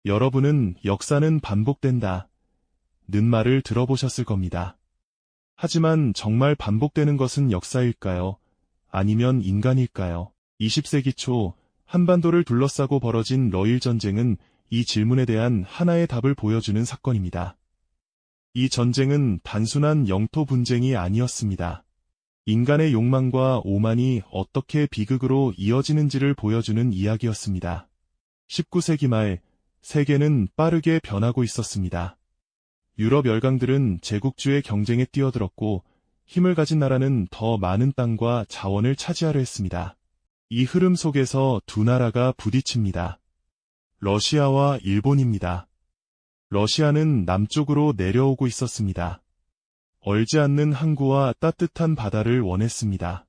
여러분은 역사는 반복된다 는 말을 들어보셨을 겁니다. 하지만 정말 반복되는 것은 역사일까요? 아니면 인간일까요? 20세기 초 한반도를 둘러싸고 벌어진 러일 전쟁은 이 질문에 대한 하나의 답을 보여주는 사건입니다. 이 전쟁은 단순한 영토 분쟁이 아니었습니다. 인간의 욕망과 오만이 어떻게 비극으로 이어지는지를 보여주는 이야기였습니다. 19세기 말 세계는 빠르게 변하고 있었습니다. 유럽 열강들은 제국주의 경쟁에 뛰어들었고 힘을 가진 나라는 더 많은 땅과 자원을 차지하려 했습니다. 이 흐름 속에서 두 나라가 부딪힙니다. 러시아와 일본입니다. 러시아는 남쪽으로 내려오고 있었습니다. 얼지 않는 항구와 따뜻한 바다를 원했습니다.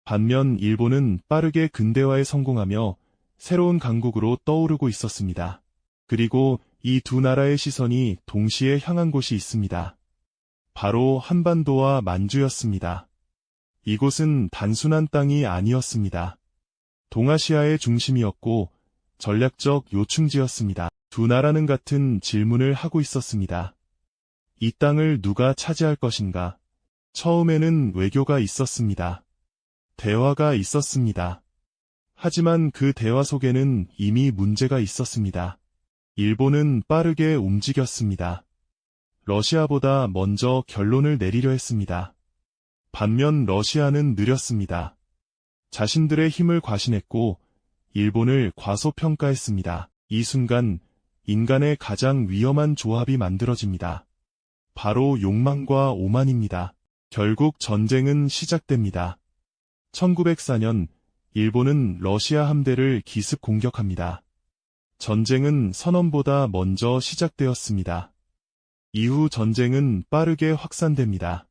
반면 일본은 빠르게 근대화에 성공하며 새로운 강국으로 떠오르고 있었습니다. 그리고 이 두 나라의 시선이 동시에 향한 곳이 있습니다. 바로 한반도와 만주였습니다. 이곳은 단순한 땅이 아니었습니다. 동아시아의 중심이었고 전략적 요충지였습니다. 두 나라는 같은 질문을 하고 있었습니다. 이 땅을 누가 차지할 것인가? 처음에는 외교가 있었습니다. 대화가 있었습니다. 하지만 그 대화 속에는 이미 문제가 있었습니다. 일본은 빠르게 움직였습니다. 러시아보다 먼저 결론을 내리려 했습니다. 반면 러시아는 느렸습니다. 자신들의 힘을 과신했고 일본을 과소평가했습니다. 이 순간 인간의 가장 위험한 조합이 만들어집니다. 바로 욕망과 오만입니다. 결국 전쟁은 시작됩니다. 1904년 일본은 러시아 함대를 기습 공격합니다. 전쟁은 선언보다 먼저 시작되었습니다. 이후 전쟁은 빠르게 확산됩니다.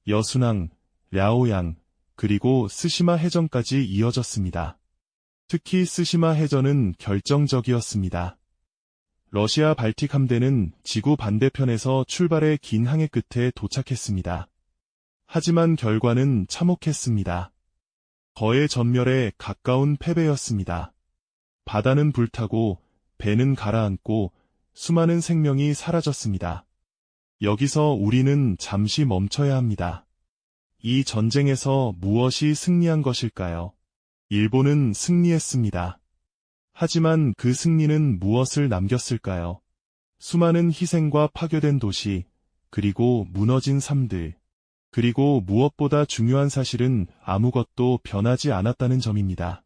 여순항, 랴오양, 그리고 스시마 해전까지 이어졌습니다. 특히 스시마 해전은 결정적이었습니다. 러시아 발틱 함대는 지구 반대편에서 출발해 긴 항해 끝에 도착했습니다. 하지만 결과는 참혹했습니다. 거의 전멸에 가까운 패배였습니다. 바다는 불타고 배는 가라앉고 수많은 생명이 사라졌습니다. 여기서 우리는 잠시 멈춰야 합니다. 이 전쟁에서 무엇이 승리한 것일까요? 일본은 승리했습니다. 하지만 그 승리는 무엇을 남겼을까요? 수많은 희생과 파괴된 도시, 그리고 무너진 삶들, 그리고 무엇보다 중요한 사실은 아무것도 변하지 않았다는 점입니다.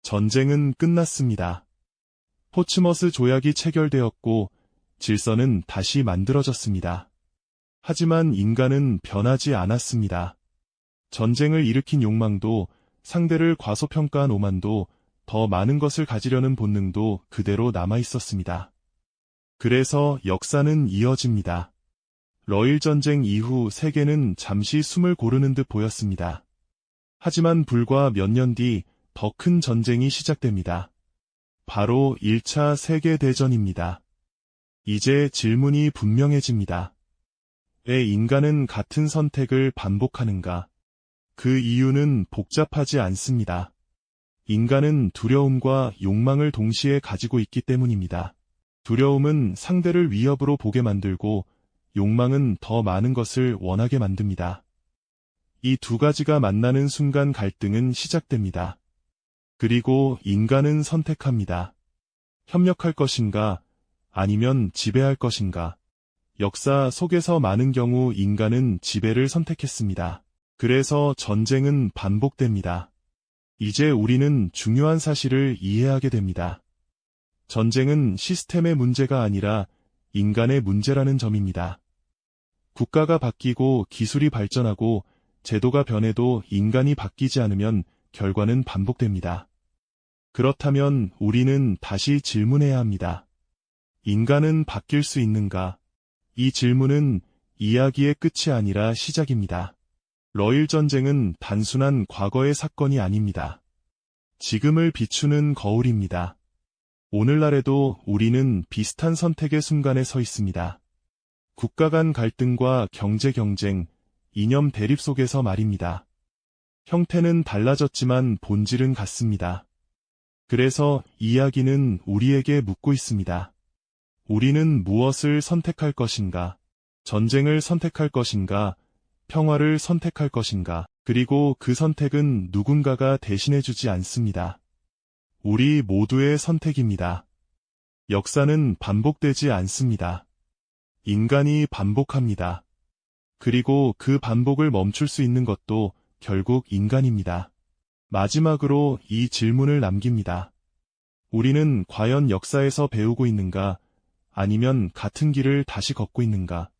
전쟁은 끝났습니다. 포츠머스 조약이 체결되었고 질서는 다시 만들어졌습니다. 하지만 인간은 변하지 않았습니다. 전쟁을 일으킨 욕망도 상대를 과소평가한 오만도 더 많은 것을 가지려는 본능도 그대로 남아있었습니다. 그래서 역사는 이어집니다. 러일 전쟁 이후 세계는 잠시 숨을 고르는 듯 보였습니다. 하지만 불과 몇 년 뒤 더 큰 전쟁이 시작됩니다. 바로 1차 세계대전입니다. 이제 질문이 분명해집니다. 왜 인간은 같은 선택을 반복하는가? 그 이유는 복잡하지 않습니다. 인간은 두려움과 욕망을 동시에 가지고 있기 때문입니다. 두려움은 상대를 위협으로 보게 만들고 욕망은 더 많은 것을 원하게 만듭니다. 이 두 가지가 만나는 순간 갈등은 시작됩니다. 그리고 인간은 선택합니다. 협력할 것인가, 아니면 지배할 것인가. 역사 속에서 많은 경우 인간은 지배를 선택했습니다. 그래서 전쟁은 반복됩니다. 이제 우리는 중요한 사실을 이해하게 됩니다. 전쟁은 시스템의 문제가 아니라 인간의 문제라는 점입니다. 국가가 바뀌고 기술이 발전하고 제도가 변해도 인간이 바뀌지 않으면 결과는 반복됩니다. 그렇다면 우리는 다시 질문해야 합니다. 인간은 바뀔 수 있는가? 이 질문은 이야기의 끝이 아니라 시작입니다. 러일 전쟁은 단순한 과거의 사건이 아닙니다. 지금을 비추는 거울입니다. 오늘날에도 우리는 비슷한 선택의 순간에 서 있습니다. 국가 간 갈등과 경제 경쟁, 이념 대립 속에서 말입니다. 형태는 달라졌지만 본질은 같습니다. 그래서 이야기는 우리에게 묻고 있습니다. 우리는 무엇을 선택할 것인가? 전쟁을 선택할 것인가? 평화를 선택할 것인가? 그리고 그 선택은 누군가가 대신해주지 않습니다. 우리 모두의 선택입니다. 역사는 반복되지 않습니다. 인간이 반복합니다. 그리고 그 반복을 멈출 수 있는 것도 결국 인간입니다. 마지막으로 이 질문을 남깁니다. 우리는 과연 역사에서 배우고 있는가? 아니면 같은 길을 다시 걷고 있는가?